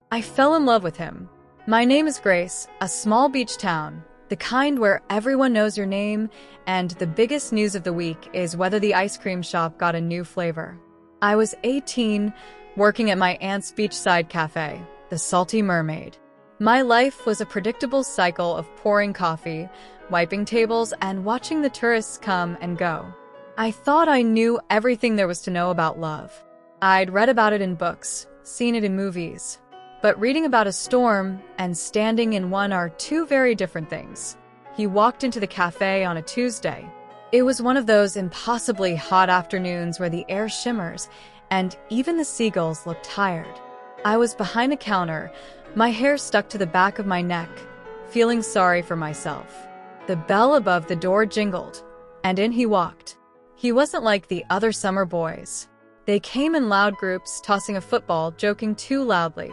I fell in love with him. My name is Grace, a small beach town, the kind where everyone knows your name, and the biggest news of the week is whether the ice cream shop got a new flavor. I was 18, working at my aunt's beachside cafe, the Salty Mermaid. My life was a predictable cycle of pouring coffee, wiping tables, and watching the tourists come and go. I thought I knew everything there was to know about love. I'd read about it in books, seen it in movies. But reading about a storm and standing in one are two very different things. He walked into the cafe on a Tuesday. It was one of those impossibly hot afternoons where the air shimmers and even the seagulls look tired. I was behind the counter, my hair stuck to the back of my neck, feeling sorry for myself. The bell above the door jingled, and in he walked. He wasn't like the other summer boys. They came in loud groups, tossing a football, joking too loudly.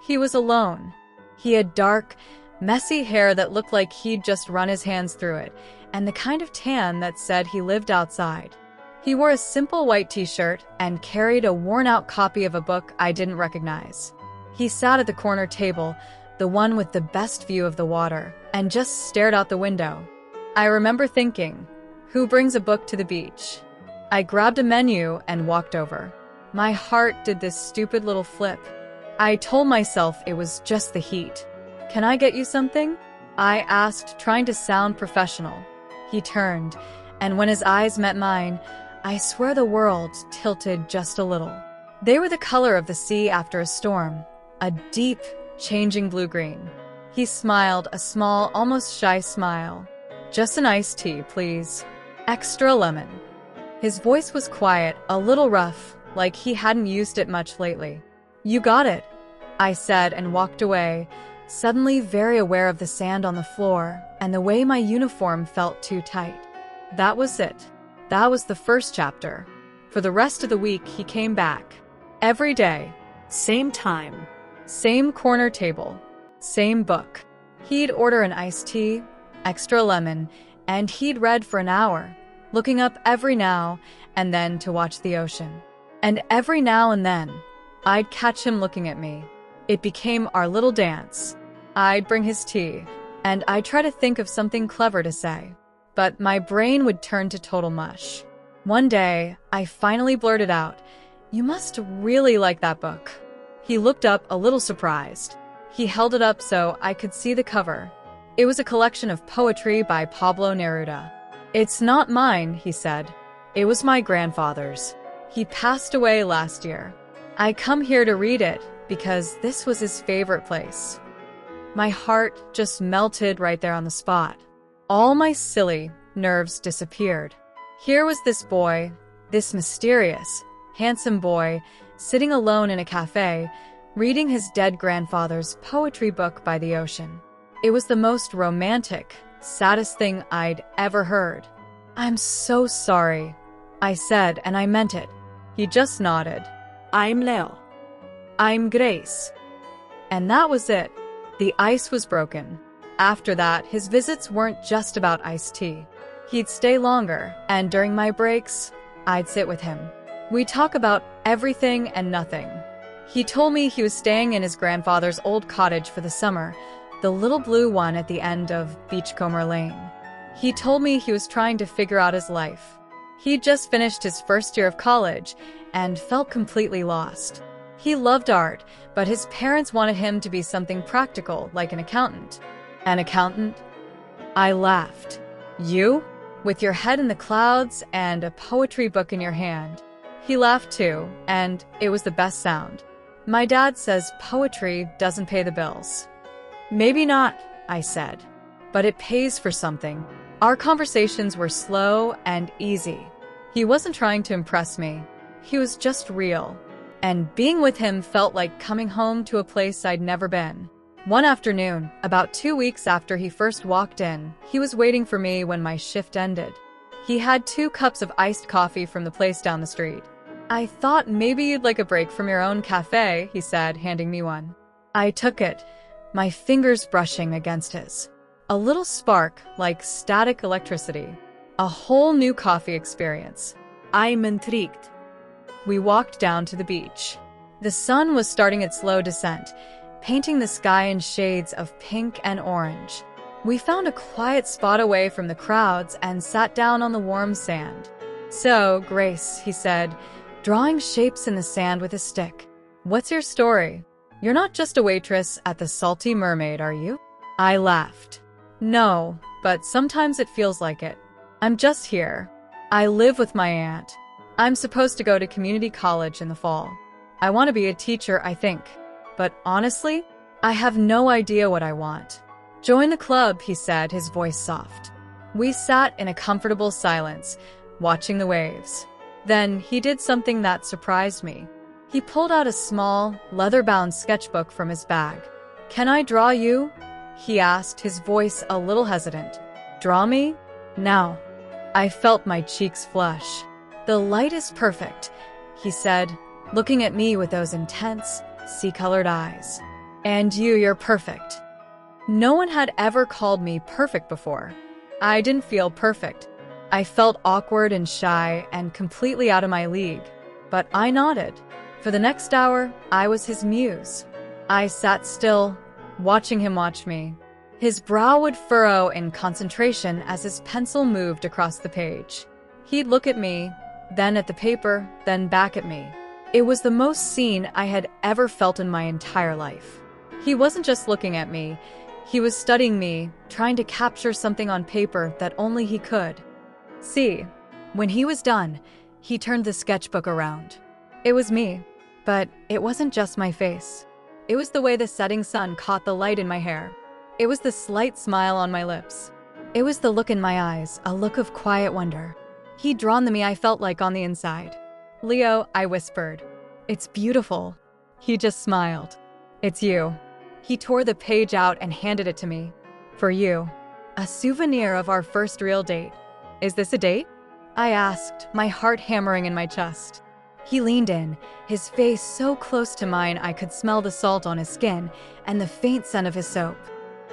He was alone. He had dark, messy hair that looked like he'd just run his hands through it, and the kind of tan that said he lived outside. He wore a simple white t-shirt and carried a worn-out copy of a book I didn't recognize. He sat at the corner table, the one with the best view of the water, and just stared out the window. I remember thinking, who brings a book to the beach? I grabbed a menu and walked over. My heart did this stupid little flip. I told myself it was just the heat. Can I get you something? I asked, trying to sound professional. He turned, and when his eyes met mine, I swear the world tilted just a little. They were the color of the sea after a storm, a deep, changing blue-green. He smiled, a small, almost shy smile. Just an iced tea, please. Extra lemon. His voice was quiet, a little rough, like he hadn't used it much lately. You got it, I said and walked away, suddenly very aware of the sand on the floor and the way my uniform felt too tight. That was it. That was the first chapter. For the rest of the week, he came back. Every day. Same time. Same corner table. Same book. He'd order an iced tea, extra lemon, and he'd read for an hour, looking up every now and then to watch the ocean. And every now and then, I'd catch him looking at me. It became our little dance. I'd bring his tea, and I'd try to think of something clever to say. But my brain would turn to total mush. One day, I finally blurted out, "You must really like that book." He looked up a little surprised. He held it up so I could see the cover. It was a collection of poetry by Pablo Neruda. "It's not mine," he said. "It was my grandfather's. He passed away last year. I come here to read it because this was his favorite place." My heart just melted right there on the spot. All my silly nerves disappeared. Here was this boy, this mysterious, handsome boy, sitting alone in a cafe, reading his dead grandfather's poetry book by the ocean. It was the most romantic, saddest thing I'd ever heard. "I'm so sorry," I said, and I meant it. He just nodded. "I'm Leo." "I'm Grace." And that was it. The ice was broken. After that, his visits weren't just about iced tea. He'd stay longer, and during my breaks, I'd sit with him. We'd talk about everything and nothing. He told me he was staying in his grandfather's old cottage for the summer, the little blue one at the end of Beachcomber Lane. He told me he was trying to figure out his life. He'd just finished his first year of college and felt completely lost. He loved art, but his parents wanted him to be something practical, like an accountant. An accountant? I laughed. You? With your head in the clouds and a poetry book in your hand. He laughed too, and it was the best sound. My dad says poetry doesn't pay the bills. Maybe not, I said, but it pays for something. Our conversations were slow and easy. He wasn't trying to impress me. He was just real. And being with him felt like coming home to a place I'd never been. One afternoon, about 2 weeks after he first walked in, he was waiting for me when my shift ended. He had 2 cups of iced coffee from the place down the street. "I thought maybe you'd like a break from your own cafe," he said, handing me one. I took it, my fingers brushing against his. A little spark, like static electricity. A whole new coffee experience. I'm intrigued. We walked down to the beach. The sun was starting its slow descent, painting the sky in shades of pink and orange. We found a quiet spot away from the crowds and sat down on the warm sand. "So, Grace," he said, drawing shapes in the sand with a stick. "What's your story? You're not just a waitress at the Salty Mermaid, are you?" I laughed. "No, but sometimes it feels like it. I'm just here. I live with my aunt. I'm supposed to go to community college in the fall. I want to be a teacher, I think. But honestly, I have no idea what I want." "Join the club," he said, his voice soft. We sat in a comfortable silence, watching the waves. Then he did something that surprised me. He pulled out a small, leather-bound sketchbook from his bag. "Can I draw you?" he asked, his voice a little hesitant. "Draw me? Now." I felt my cheeks flush. "The light is perfect," he said, looking at me with those intense, sea-colored eyes. "And you're perfect." No one had ever called me perfect before. I didn't feel perfect. I felt awkward and shy and completely out of my league. But I nodded. For the next hour, I was his muse. I sat still, watching him watch me. His brow would furrow in concentration as his pencil moved across the page. He'd look at me, then at the paper, then back at me. It was the most seen I had ever felt in my entire life. He wasn't just looking at me. He was studying me, trying to capture something on paper that only he could. See, when he was done, he turned the sketchbook around. It was me, but it wasn't just my face. It was the way the setting sun caught the light in my hair. It was the slight smile on my lips. It was the look in my eyes, a look of quiet wonder. He'd drawn the me I felt like on the inside. "Leo," I whispered. "It's beautiful." He just smiled. "It's you." He tore the page out and handed it to me. "For you. A souvenir of our first real date." "Is this a date?" I asked, my heart hammering in my chest. He leaned in, his face so close to mine I could smell the salt on his skin and the faint scent of his soap.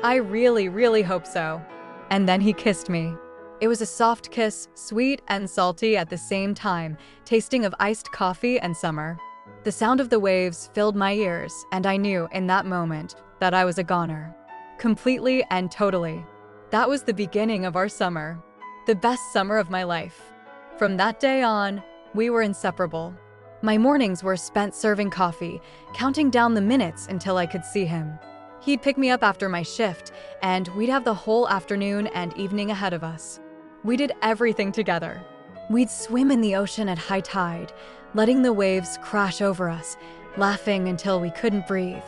"I really, really hope so." And then he kissed me. It was a soft kiss, sweet and salty at the same time, tasting of iced coffee and summer. The sound of the waves filled my ears, and I knew in that moment that I was a goner. Completely and totally. That was the beginning of our summer. The best summer of my life. From that day on, we were inseparable. My mornings were spent serving coffee, counting down the minutes until I could see him. He'd pick me up after my shift, and we'd have the whole afternoon and evening ahead of us. We did everything together. We'd swim in the ocean at high tide, letting the waves crash over us, laughing until we couldn't breathe.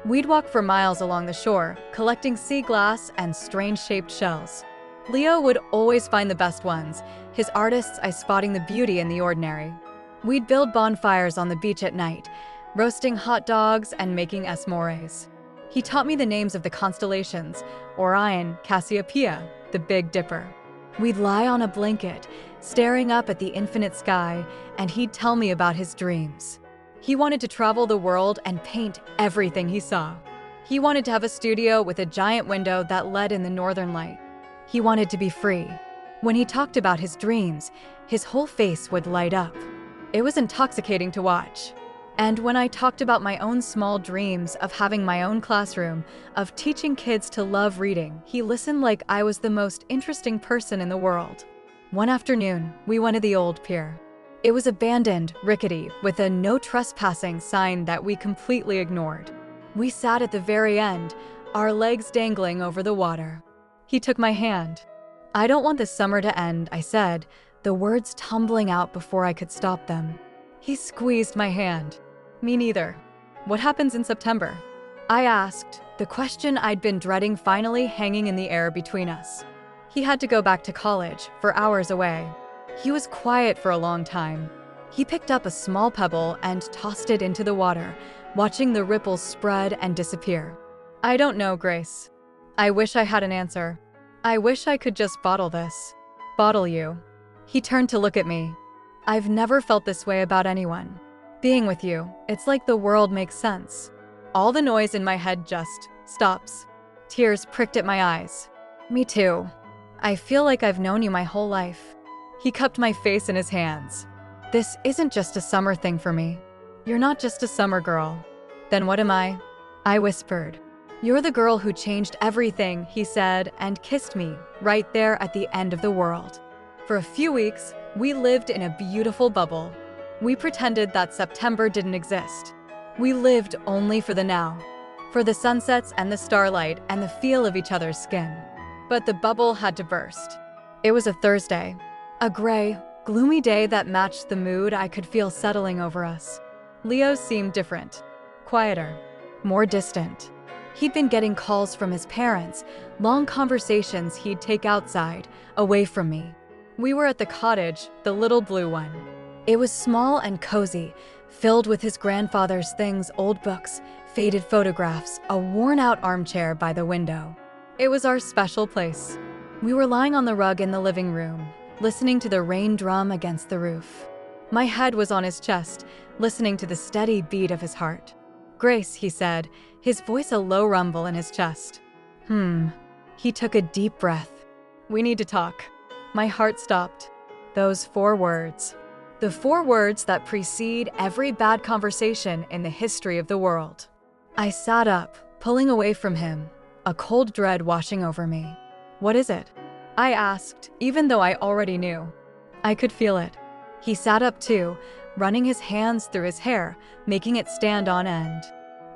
We'd walk for miles along the shore, collecting sea glass and strange-shaped shells. Leo would always find the best ones, his artist's eye spotting the beauty in the ordinary. We'd build bonfires on the beach at night, roasting hot dogs and making s'mores. He taught me the names of the constellations, Orion, Cassiopeia, the Big Dipper. We'd lie on a blanket, staring up at the infinite sky, and he'd tell me about his dreams. He wanted to travel the world and paint everything he saw. He wanted to have a studio with a giant window that led in the northern light. He wanted to be free. When he talked about his dreams, his whole face would light up. It was intoxicating to watch. And when I talked about my own small dreams of having my own classroom, of teaching kids to love reading, he listened like I was the most interesting person in the world. One afternoon, we went to the old pier. It was abandoned, rickety, with a no trespassing sign that we completely ignored. We sat at the very end, our legs dangling over the water. He took my hand. "I don't want the summer to end," I said, the words tumbling out before I could stop them. He squeezed my hand. "Me neither." "What happens in September?" I asked, the question I'd been dreading finally hanging in the air between us. He had to go back to college, for hours away. He was quiet for a long time. He picked up a small pebble and tossed it into the water, watching the ripples spread and disappear. "I don't know, Grace. I wish I had an answer. I wish I could just bottle this. Bottle you." He turned to look at me. "I've never felt this way about anyone. Being with you, it's like the world makes sense. All the noise in my head just stops." Tears pricked at my eyes. "Me too. I feel like I've known you my whole life." He cupped my face in his hands. "This isn't just a summer thing for me. You're not just a summer girl." "Then what am I?" I whispered. "You're the girl who changed everything," he said, and kissed me right there at the end of the world. For a few weeks, we lived in a beautiful bubble. We pretended that September didn't exist. We lived only for the now, for the sunsets and the starlight and the feel of each other's skin. But the bubble had to burst. It was a Thursday, a gray, gloomy day that matched the mood I could feel settling over us. Leo seemed different, quieter, more distant. He'd been getting calls from his parents, long conversations he'd take outside, away from me. We were at the cottage, the little blue one. It was small and cozy, filled with his grandfather's things, old books, faded photographs, a worn-out armchair by the window. It was our special place. We were lying on the rug in the living room, listening to the rain drum against the roof. My head was on his chest, listening to the steady beat of his heart. "Grace," he said, his voice a low rumble in his chest. He took a deep breath. "We need to talk." My heart stopped. Those 4 words. The 4 words that precede every bad conversation in the history of the world. I sat up, pulling away from him, a cold dread washing over me. "What is it?" I asked, even though I already knew. I could feel it. He sat up too, running his hands through his hair, making it stand on end.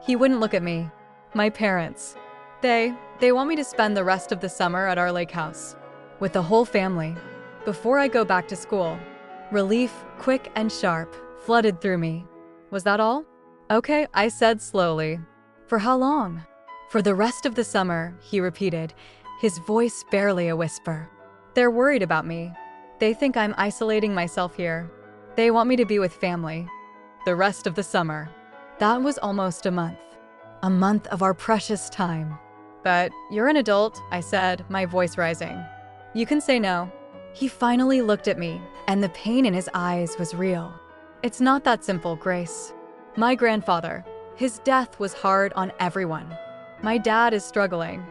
He wouldn't look at me. "My parents. They want me to spend the rest of the summer at our lake house, with the whole family, before I go back to school." Relief, quick and sharp, flooded through me. "Was that all?" "Okay," I said slowly. "For how long?" "For the rest of the summer," he repeated, his voice barely a whisper. "They're worried about me. They think I'm isolating myself here. They want me to be with family. The rest of the summer." That was almost a month. A month of our precious time. "But you're an adult," I said, my voice rising. "You can say no." He finally looked at me, and the pain in his eyes was real. "It's not that simple, Grace. My grandfather, his death was hard on everyone. My dad is struggling.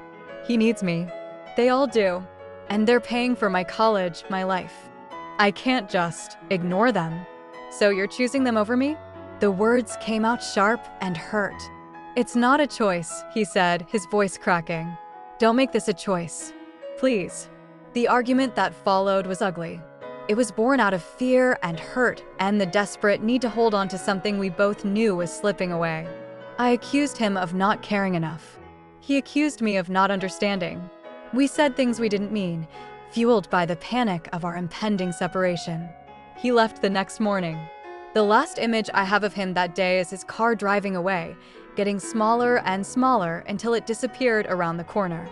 He needs me. They all do. And they're paying for my college, my life. I can't just ignore them. So you're choosing them over me?" The words came out sharp and hurt. "It's not a choice," he said, his voice cracking. "Don't make this a choice. Please." The argument that followed was ugly. It was born out of fear and hurt and the desperate need to hold on to something we both knew was slipping away. I accused him of not caring enough. He accused me of not understanding. We said things we didn't mean, fueled by the panic of our impending separation. He left the next morning. The last image I have of him that day is his car driving away, getting smaller and smaller until it disappeared around the corner.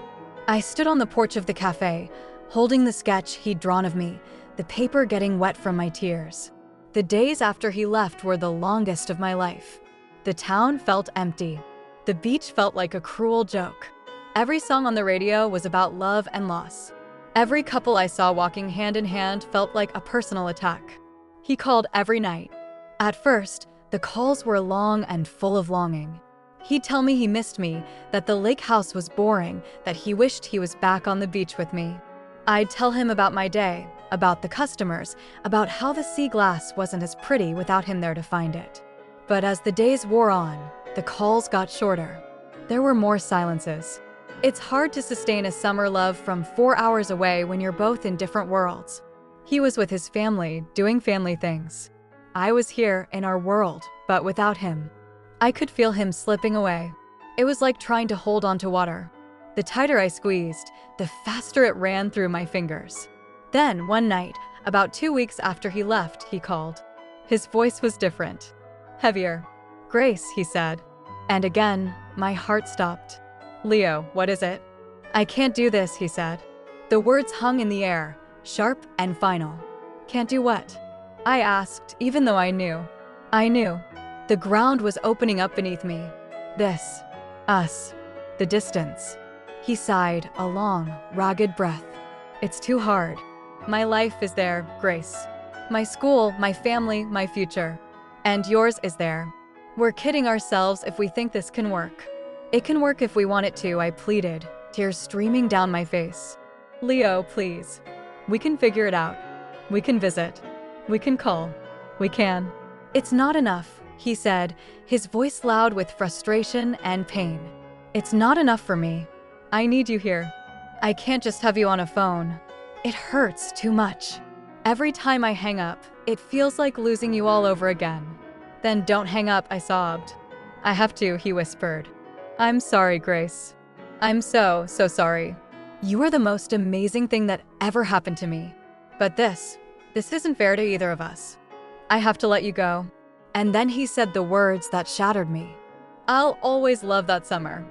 I stood on the porch of the cafe, holding the sketch he'd drawn of me, the paper getting wet from my tears. The days after he left were the longest of my life. The town felt empty. The beach felt like a cruel joke. Every song on the radio was about love and loss. Every couple I saw walking hand in hand felt like a personal attack. He called every night. At first, the calls were long and full of longing. He'd tell me he missed me, that the lake house was boring, that he wished he was back on the beach with me. I'd tell him about my day, about the customers, about how the sea glass wasn't as pretty without him there to find it. But as the days wore on, the calls got shorter. There were more silences. It's hard to sustain a summer love from 4 hours away when you're both in different worlds. He was with his family, doing family things. I was here in our world, but without him. I could feel him slipping away. It was like trying to hold on to water. The tighter I squeezed, the faster it ran through my fingers. Then, one night, about 2 weeks after he left, he called. His voice was different. Heavier. "Grace," he said. And again, my heart stopped. "Leo, what is it?" "I can't do this," he said. The words hung in the air, sharp and final. "Can't do what?" I asked, even though I knew. I knew. The ground was opening up beneath me. This. Us. The distance. He sighed, a long, ragged breath. "It's too hard. My life is there, Grace. My school, my family, my future. And yours is there. We're kidding ourselves if we think this can work. It can work if we want it to," I pleaded, tears streaming down my face. "Leo, please. We can figure it out. We can visit. We can call. We can." "It's not enough," he said, his voice loud with frustration and pain. "It's not enough for me. I need you here. I can't just have you on a phone. It hurts too much. Every time I hang up, it feels like losing you all over again." "Then don't hang up," I sobbed. "I have to," he whispered. "I'm sorry, Grace. I'm so sorry. You are the most amazing thing that ever happened to me. But this isn't fair to either of us. I have to let you go." And then he said the words that shattered me. "I'll always love that summer.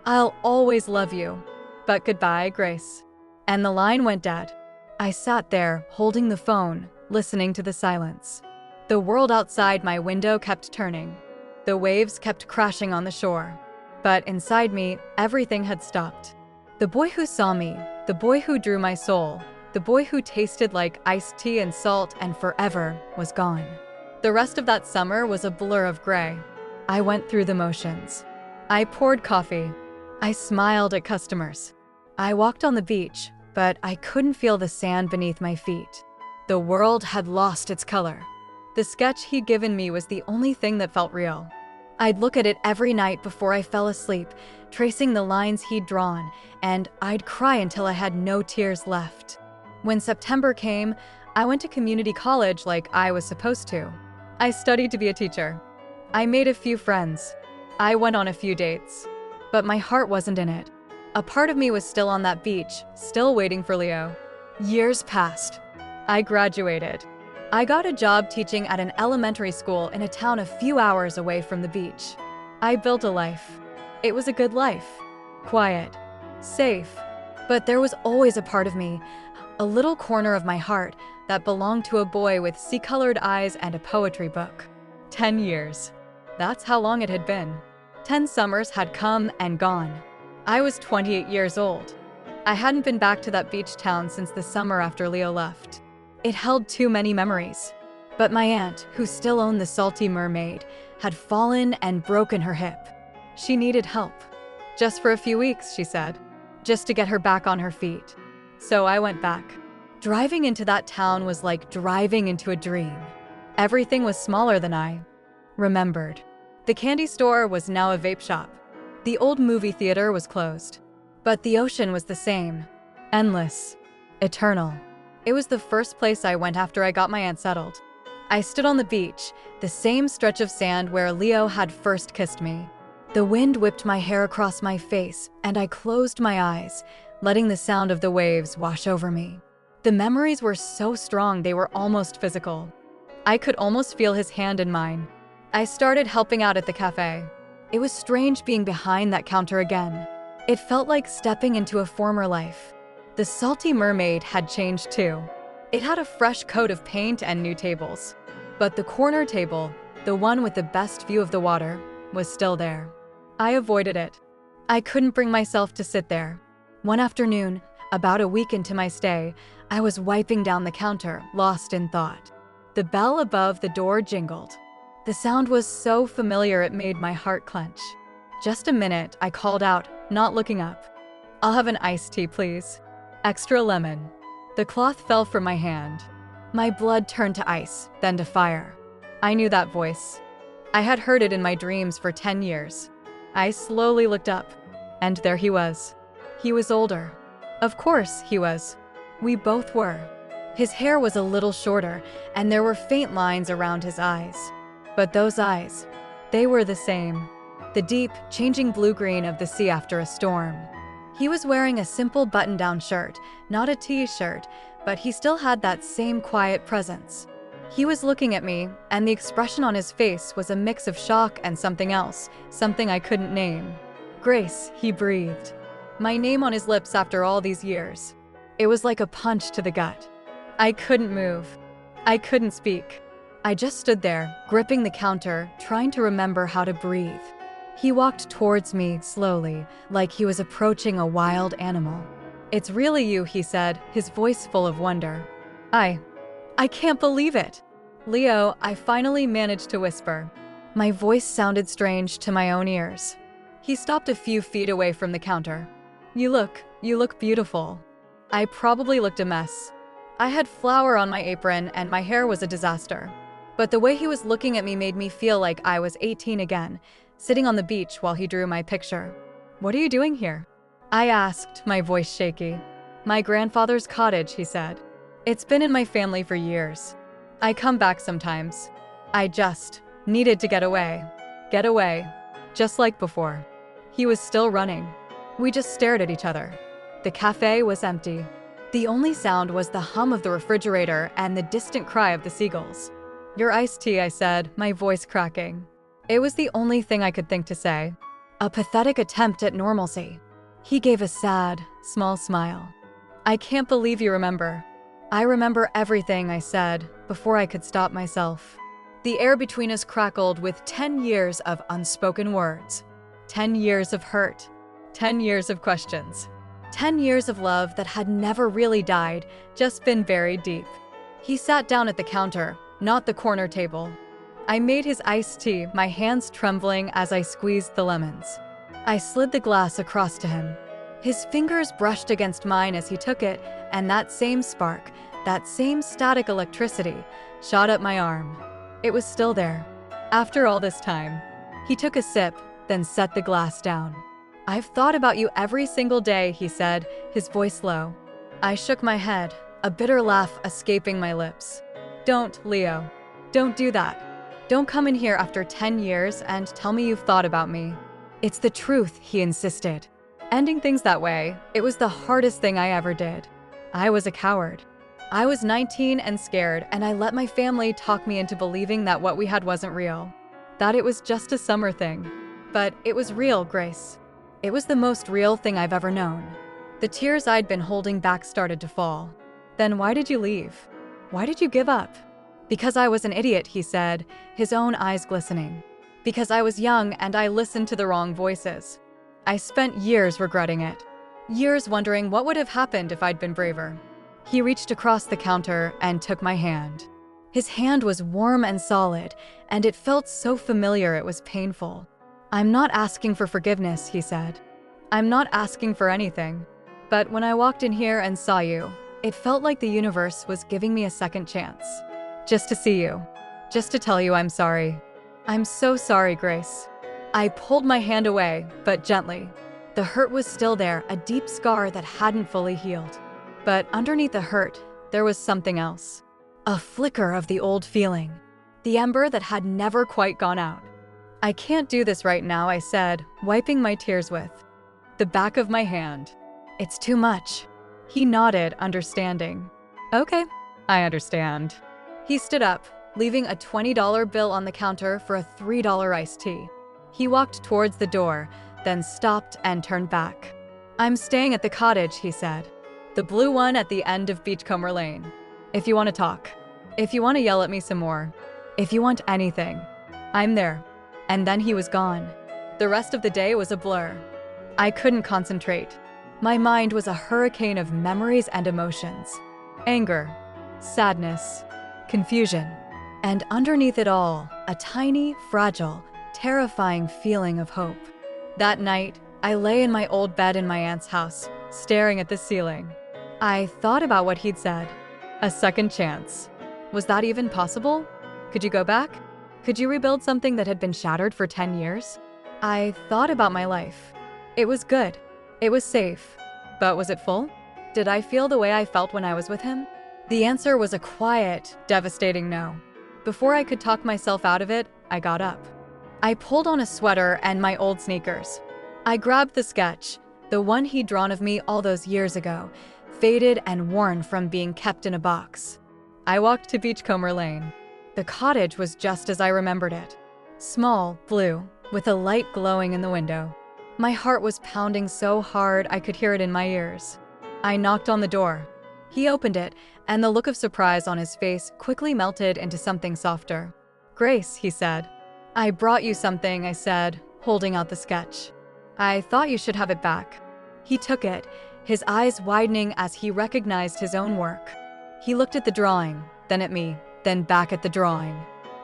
I'll always love you. But goodbye, Grace." And the line went dead. I sat there, holding the phone, listening to the silence. The world outside my window kept turning. The waves kept crashing on the shore. But inside me, everything had stopped. The boy who saw me, the boy who drew my soul, the boy who tasted like iced tea and salt and forever, was gone. The rest of that summer was a blur of gray. I went through the motions. I poured coffee. I smiled at customers. I walked on the beach, but I couldn't feel the sand beneath my feet. The world had lost its color. The sketch he'd given me was the only thing that felt real. I'd look at it every night before I fell asleep, tracing the lines he'd drawn, and I'd cry until I had no tears left. When September came, I went to community college like I was supposed to. I studied to be a teacher. I made a few friends. I went on a few dates. But my heart wasn't in it. A part of me was still on that beach, still waiting for Leo. Years passed. I graduated. I got a job teaching at an elementary school in a town a few hours away from the beach. I built a life. It was a good life. Quiet. Safe. But there was always a part of me, a little corner of my heart, that belonged to a boy with sea-colored eyes and a poetry book. 10 years. That's how long it had been. 10 summers had come and gone. I was 28 years old. I hadn't been back to that beach town since the summer after Leo left. It held too many memories. But my aunt, who still owned the Salty Mermaid, had fallen and broken her hip. She needed help. Just for a few weeks, she said. Just to get her back on her feet. So I went back. Driving into that town was like driving into a dream. Everything was smaller than I remembered. The candy store was now a vape shop. The old movie theater was closed. But the ocean was the same. Endless. Eternal. It was the first place I went after I got my aunt settled. I stood on the beach, the same stretch of sand where Leo had first kissed me. The wind whipped my hair across my face, and I closed my eyes, letting the sound of the waves wash over me. The memories were so strong they were almost physical. I could almost feel his hand in mine. I started helping out at the cafe. It was strange being behind that counter again. It felt like stepping into a former life. The Salty Mermaid had changed too. It had a fresh coat of paint and new tables. But the corner table, the one with the best view of the water, was still there. I avoided it. I couldn't bring myself to sit there. One afternoon, about a week into my stay, I was wiping down the counter, lost in thought. The bell above the door jingled. The sound was so familiar it made my heart clench. "Just a minute," I called out, not looking up. "I'll have an iced tea, please. Extra lemon." The cloth fell from my hand. My blood turned to ice, then to fire. I knew that voice. I had heard it in my dreams for 10 years. I slowly looked up, and there he was. He was older. Of course he was. We both were. His hair was a little shorter, and there were faint lines around his eyes. But those eyes, they were the same. The deep, changing blue-green of the sea after a storm. He was wearing a simple button-down shirt, not a t-shirt, but he still had that same quiet presence. He was looking at me, and the expression on his face was a mix of shock and something else, something I couldn't name. "Grace," he breathed. My name on his lips after all these years. It was like a punch to the gut. I couldn't move. I couldn't speak. I just stood there, gripping the counter, trying to remember how to breathe. He walked towards me slowly, like he was approaching a wild animal. "It's really you," he said, his voice full of wonder. I can't believe it." "Leo," I finally managed to whisper. My voice sounded strange to my own ears. He stopped a few feet away from the counter. You look beautiful." I probably looked a mess. I had flour on my apron and my hair was a disaster. But the way he was looking at me made me feel like I was 18 again, sitting on the beach while he drew my picture. "What are you doing here?" I asked, my voice shaky. "My grandfather's cottage," he said. "It's been in my family for years. I come back sometimes. I just needed to get away. Get away. Just like before." He was still running. We just stared at each other. The cafe was empty. The only sound was the hum of the refrigerator and the distant cry of the seagulls. "Your iced tea," I said, my voice cracking. It was the only thing I could think to say. A pathetic attempt at normalcy. He gave a sad, small smile. "I can't believe you remember." "I remember everything," I said, before I could stop myself. The air between us crackled with 10 years of unspoken words. 10 years of hurt. 10 years of questions. 10 years of love that had never really died, just been buried deep. He sat down at the counter, not the corner table. I made his iced tea, my hands trembling as I squeezed the lemons. I slid the glass across to him. His fingers brushed against mine as he took it, and that same spark, that same static electricity, shot up my arm. It was still there. After all this time. He took a sip, then set the glass down. "I've thought about you every single day," he said, his voice low. I shook my head, a bitter laugh escaping my lips. "Don't, Leo. Don't do that. Don't come in here after 10 years and tell me you've thought about me." "It's the truth," he insisted. Ending things that way, it was the hardest thing I ever did. I was a coward. I was 19 and scared, and I let my family talk me into believing that what we had wasn't real. That it was just a summer thing. But it was real, Grace. It was the most real thing I've ever known. The tears I'd been holding back started to fall. "Then why did you leave? Why did you give up?" "Because I was an idiot," he said, his own eyes glistening. "Because I was young and I listened to the wrong voices. I spent years regretting it. Years wondering what would have happened if I'd been braver." He reached across the counter and took my hand. His hand was warm and solid, and it felt so familiar it was painful. "I'm not asking for forgiveness," he said. "I'm not asking for anything. But when I walked in here and saw you, it felt like the universe was giving me a second chance. Just to see you. Just to tell you I'm sorry. I'm so sorry, Grace." I pulled my hand away, but gently. The hurt was still there, a deep scar that hadn't fully healed. But underneath the hurt, there was something else. A flicker of the old feeling. The ember that had never quite gone out. "I can't do this right now," I said, wiping my tears with the back of my hand. "It's too much." He nodded, understanding. "Okay, I understand." He stood up, leaving a $20 bill on the counter for a $3 iced tea. He walked towards the door, then stopped and turned back. "I'm staying at the cottage," he said. "The blue one at the end of Beachcomber Lane. If you want to talk. If you want to yell at me some more. If you want anything. I'm there." And then he was gone. The rest of the day was a blur. I couldn't concentrate. My mind was a hurricane of memories and emotions. Anger, sadness, confusion. And underneath it all, a tiny, fragile, terrifying feeling of hope. That night, I lay in my old bed in my aunt's house, staring at the ceiling. I thought about what he'd said. A second chance. Was that even possible? Could you go back? Could you rebuild something that had been shattered for 10 years? I thought about my life. It was good. It was safe. But was it full? Did I feel the way I felt when I was with him? The answer was a quiet, devastating no. Before I could talk myself out of it, I got up. I pulled on a sweater and my old sneakers. I grabbed the sketch, the one he'd drawn of me all those years ago, faded and worn from being kept in a box. I walked to Beachcomber Lane. The cottage was just as I remembered it. Small, blue, with a light glowing in the window. My heart was pounding so hard I could hear it in my ears. I knocked on the door. He opened it, and the look of surprise on his face quickly melted into something softer. "Grace," he said. "I brought you something," I said, holding out the sketch. "I thought you should have it back." He took it, his eyes widening as he recognized his own work. He looked at the drawing, then at me, then back at the drawing.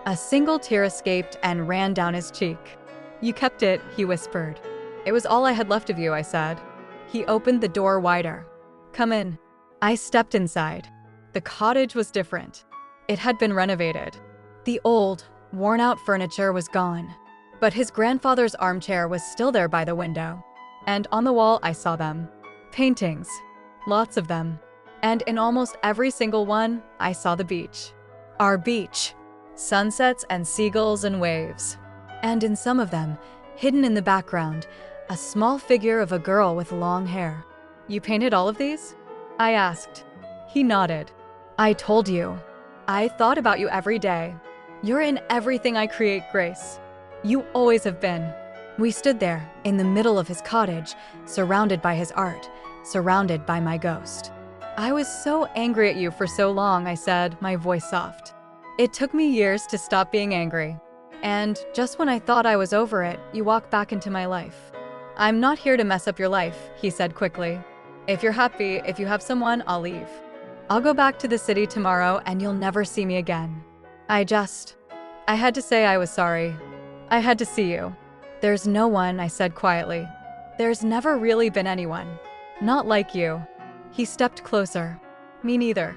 A single tear escaped and ran down his cheek. "You kept it," he whispered. "It was all I had left of you," I said. He opened the door wider. "Come in." I stepped inside. The cottage was different. It had been renovated. The old, worn-out furniture was gone, but his grandfather's armchair was still there by the window. And on the wall, I saw them. Paintings. Lots of them. And in almost every single one, I saw the beach. Our beach. Sunsets and seagulls and waves. And in some of them, hidden in the background, a small figure of a girl with long hair. You painted all of these? I asked. He nodded. I told you. I thought about you every day. You're in everything I create, Grace. You always have been. We stood there, in the middle of his cottage, surrounded by his art, surrounded by my ghost. I was so angry at you for so long, I said, my voice soft. It took me years to stop being angry. And just when I thought I was over it, you walked back into my life. I'm not here to mess up your life, he said quickly. If you're happy, if you have someone, I'll leave. I'll go back to the city tomorrow and you'll never see me again. I had to say I was sorry. I had to see you. There's no one, I said quietly. There's never really been anyone. Not like you. He stepped closer. Me neither.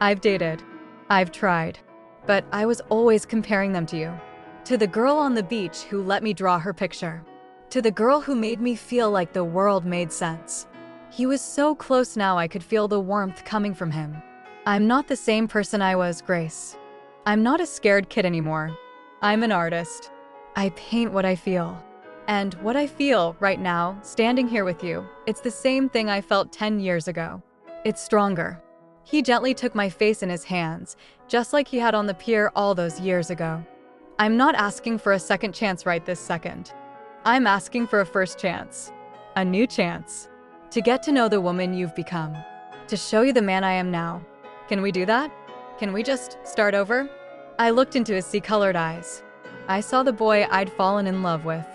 I've dated. I've tried. But I was always comparing them to you. To the girl on the beach who let me draw her picture. To the girl who made me feel like the world made sense. He was so close now I could feel the warmth coming from him. I'm not the same person I was, Grace. I'm not a scared kid anymore. I'm an artist. I paint what I feel. And what I feel right now, standing here with you, it's the same thing I felt 10 years ago. It's stronger. He gently took my face in his hands, just like he had on the pier all those years ago. I'm not asking for a second chance right this second. I'm asking for a first chance. A new chance. To get to know the woman you've become. To show you the man I am now. Can we do that? Can we just start over? I looked into his sea-colored eyes. I saw the boy I'd fallen in love with.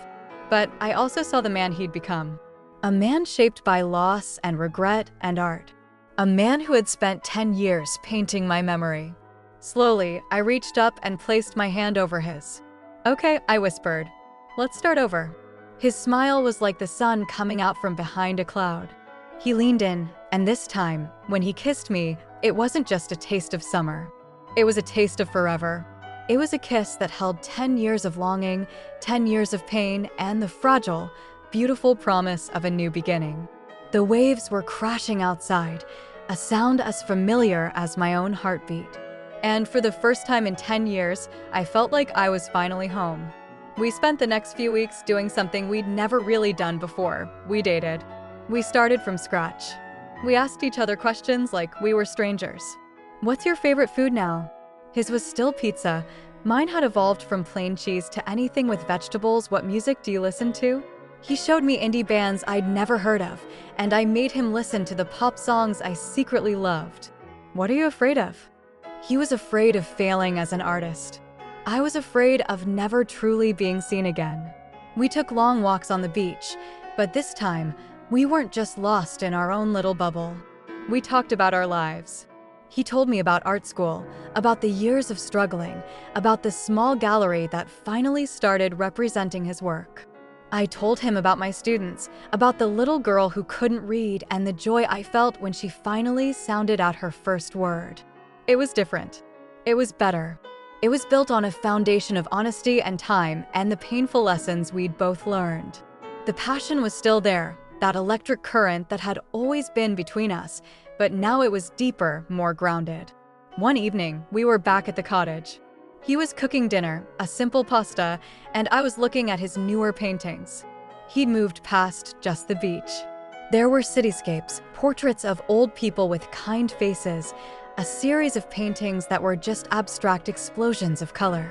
But I also saw the man he'd become. A man shaped by loss and regret and art. A man who had spent 10 years painting my memory. Slowly, I reached up and placed my hand over his. Okay, I whispered. Let's start over. His smile was like the sun coming out from behind a cloud. He leaned in, and this time, when he kissed me, it wasn't just a taste of summer. It was a taste of forever. It was a kiss that held 10 years of longing, 10 years of pain, and the fragile, beautiful promise of a new beginning. The waves were crashing outside, a sound as familiar as my own heartbeat. And for the first time in 10 years, I felt like I was finally home. We spent the next few weeks doing something we'd never really done before. We dated. We started from scratch. We asked each other questions like we were strangers. What's your favorite food now? His was still pizza. Mine had evolved from plain cheese to anything with vegetables. What music do you listen to? He showed me indie bands I'd never heard of, and I made him listen to the pop songs I secretly loved. What are you afraid of? He was afraid of failing as an artist. I was afraid of never truly being seen again. We took long walks on the beach, but this time, we weren't just lost in our own little bubble. We talked about our lives. He told me about art school, about the years of struggling, about the small gallery that finally started representing his work. I told him about my students, about the little girl who couldn't read and the joy I felt when she finally sounded out her first word. It was different. It was better. It was built on a foundation of honesty and time and the painful lessons we'd both learned. The passion was still there, that electric current that had always been between us, but now it was deeper, more grounded. One evening, we were back at the cottage. He was cooking dinner, a simple pasta, and I was looking at his newer paintings. He'd moved past just the beach. There were cityscapes, portraits of old people with kind faces, a series of paintings that were just abstract explosions of color.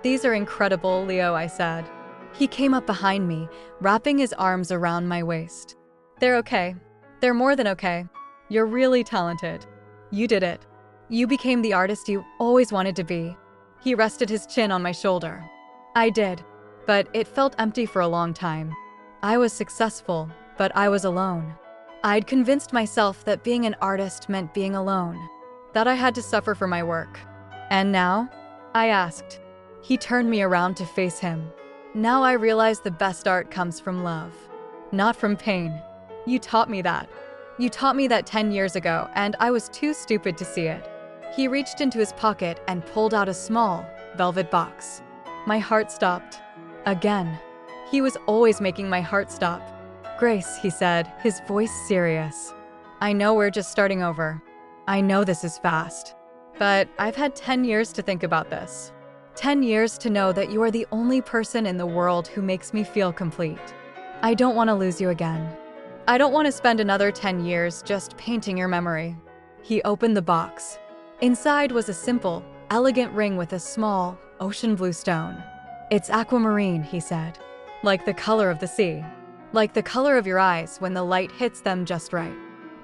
These are incredible, Leo, I said. He came up behind me, wrapping his arms around my waist. They're okay. They're more than okay. You're really talented. You did it. You became the artist you always wanted to be. He rested his chin on my shoulder. I did, but it felt empty for a long time. I was successful, but I was alone. I'd convinced myself that being an artist meant being alone, that I had to suffer for my work. And now? I asked. He turned me around to face him. Now I realize the best art comes from love, not from pain. You taught me that. You taught me that 10 years ago, and I was too stupid to see it. He reached into his pocket and pulled out a small, velvet box. My heart stopped. Again. He was always making my heart stop. "Grace," he said, his voice serious. "I know we're just starting over. I know this is fast. But I've had 10 years to think about this. 10 years to know that you are the only person in the world who makes me feel complete. I don't want to lose you again. I don't want to spend another 10 years just painting your memory." He opened the box. Inside was a simple, elegant ring with a small, ocean blue stone. "It's aquamarine," he said. "Like the color of the sea. Like the color of your eyes when the light hits them just right.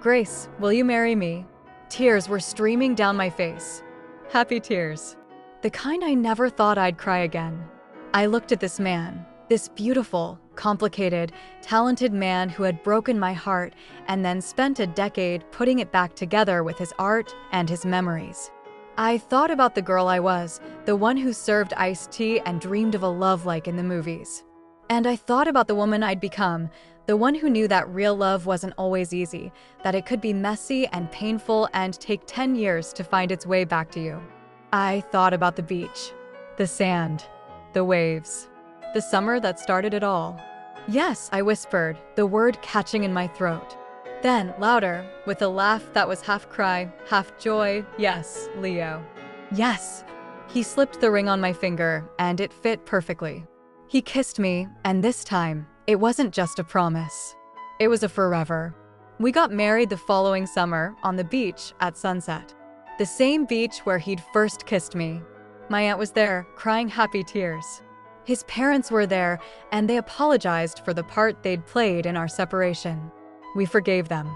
Grace, will you marry me?" Tears were streaming down my face. Happy tears. The kind I never thought I'd cry again. I looked at this man, this beautiful, complicated, talented man who had broken my heart and then spent a decade putting it back together with his art and his memories. I thought about the girl I was, the one who served iced tea and dreamed of a love like in the movies. And I thought about the woman I'd become, the one who knew that real love wasn't always easy, that it could be messy and painful and take 10 years to find its way back to you. I thought about the beach, the sand, the waves, the summer that started it all. "Yes," I whispered, the word catching in my throat. Then, louder, with a laugh that was half cry, half joy, "Yes, Leo. Yes." He slipped the ring on my finger, and it fit perfectly. He kissed me, and this time, it wasn't just a promise. It was a forever. We got married the following summer on the beach at sunset. The same beach where he'd first kissed me. My aunt was there, crying happy tears. His parents were there, and they apologized for the part they'd played in our separation. We forgave them.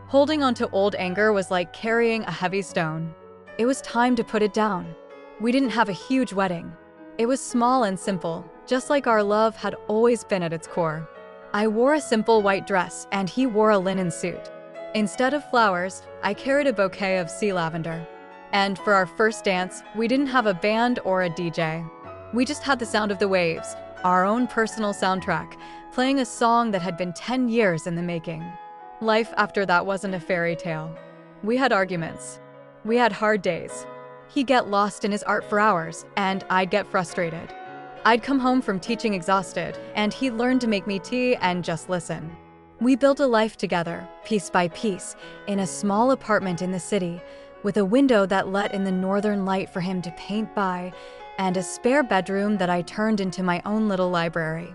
Holding onto old anger was like carrying a heavy stone. It was time to put it down. We didn't have a huge wedding. It was small and simple, just like our love had always been at its core. I wore a simple white dress, and he wore a linen suit. Instead of flowers, I carried a bouquet of sea lavender. And for our first dance, we didn't have a band or a DJ. We just had the sound of the waves, our own personal soundtrack, playing a song that had been 10 years in the making. Life after that wasn't a fairy tale. We had arguments. We had hard days. He'd get lost in his art for hours, and I'd get frustrated. I'd come home from teaching exhausted, and he'd learn to make me tea and just listen. We built a life together, piece by piece, in a small apartment in the city, with a window that let in the northern light for him to paint by, and a spare bedroom that I turned into my own little library.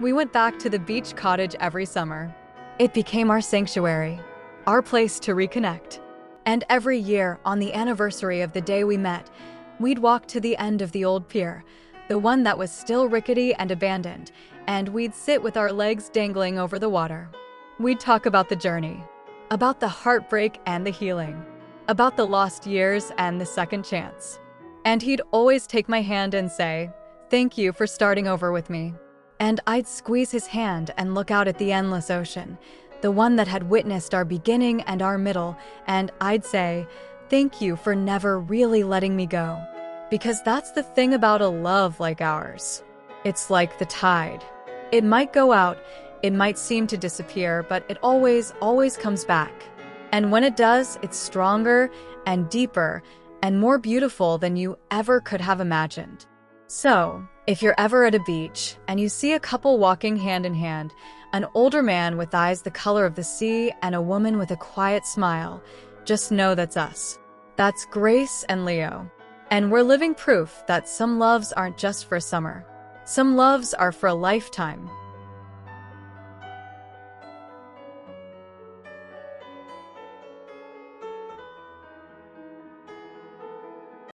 We went back to the beach cottage every summer. It became our sanctuary, our place to reconnect. And every year, on the anniversary of the day we met, we'd walk to the end of the old pier, the one that was still rickety and abandoned, and we'd sit with our legs dangling over the water. We'd talk about the journey, about the heartbreak and the healing, about the lost years and the second chance. And he'd always take my hand and say, "Thank you for starting over with me." And I'd squeeze his hand and look out at the endless ocean, the one that had witnessed our beginning and our middle, and I'd say, "Thank you for never really letting me go." Because that's the thing about a love like ours. It's like the tide. It might go out, it might seem to disappear, but it always comes back. And when it does, it's stronger and deeper and more beautiful than you ever could have imagined. So, if you're ever at a beach and you see a couple walking hand in hand, an older man with eyes the color of the sea and a woman with a quiet smile, just know that's us. That's Grace and Leo. And we're living proof that some loves aren't just for summer. Some loves are for a lifetime.